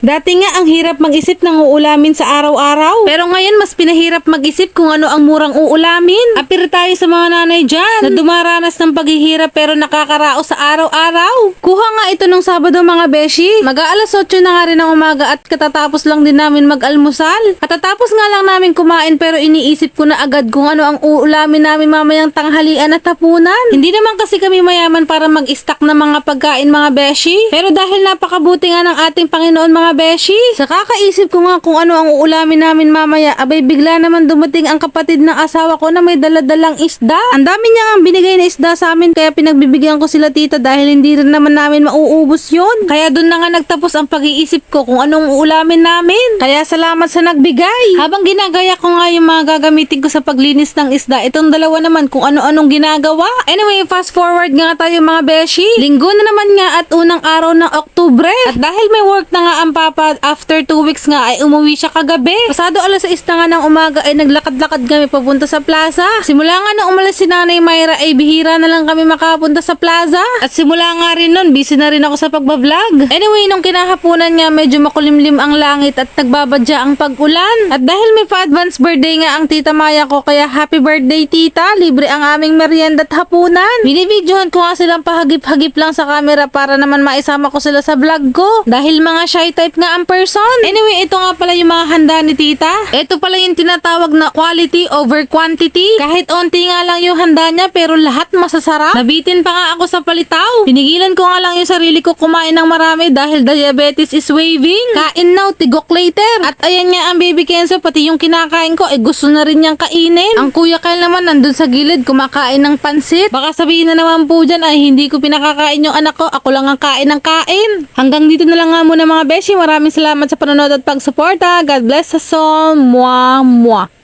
Dati nga ang hirap mag-isip ng uulamin sa araw-araw. Pero ngayon mas pinahirap mag-isip kung ano ang murang uulamin. Apir tayo sa mga nanay dyan na dumaranas ng paghihirap pero nakakaraos sa araw-araw. Kuha nga ito nung Sabado mga beshi. Mag-aalas 8 na nga rin ng umaga at katatapos lang din namin mag-almusal. Katatapos nga lang namin kumain pero iniisip ko na agad kung ano ang uulamin namin mamayang tanghalian at hapunan. Hindi naman kasi kami mayaman para mag-stock ng mga pagkain mga beshi. Pero dahil napakabuti nga ng ating Panginoon mga beshi, sa kakaisip ko nga kung ano ang uulamin namin mamaya, abay bigla naman dumating ang kapatid ng asawa ko na may daladalang isda. Ang dami niya ang binigay na isda sa amin kaya pinagbibigyan ko sila tita dahil hindi rin naman namin mauubos yon. Kaya doon na nga nagtapos ang pag-iisip ko kung anong uulamin namin. Kaya salamat sa nagbigay. Habang ginagaya ko nga yung mga gagamitin ko sa paglinis ng isda, itong dalawa naman kung ano-anong ginagawa. Anyway, fast forward nga tayo mga beshi. Linggo na naman nga at unang araw ng Oktubre. At dahil may work na nga ang papa, after 2 weeks nga ay umuwi siya kagabi. Pasado alas 6 na nga ng umaga ay naglakad-lakad kami papunta sa plaza. Simula nga nung umalis si Nanay Myra ay bihira na lang kami makapunta sa plaza. At simula nga rin nun, busy na rin ako sa pagbablog. Anyway, nung kinahaponan nga medyo makulimlim ang langit at nagbabadya ang pag-ulan. At dahil may pa-advance birthday nga ang tita Maya ko, kaya happy birthday tita, libre ang aming merienda at hapunan. Binibidyohan ko nga silang pahagip-hagip lang sa camera para naman maisama ko sila sa vlog ko. Dahil mga shy type nga ang person. Anyway, ito nga pala yung mga handa ni tita. Ito pala yung tinatawag na quality over quantity. Kahit onti nga lang yung handa niya pero lahat masasarap. Nabitin pa nga ako sa palitaw. Pinigilan ko nga lang yung sarili ko kumain ng marami dahil diabetes is waving. Kain now, tigok later. At ayan nga ang baby Kenzo, pati yung kinakain ko gusto na rin niyang kainin. Ang kuya Kyle naman nandun sa gilid kumakain ng pansit. Baka sabihin na naman po dyan ay hindi ko pinakakain yung anak ko. Ako lang ang kain ng kain. Hanggang dito na lang nga muna mga beshi. Maraming salamat sa panonood at pagsuporta. God bless us all. Mwah, mwah.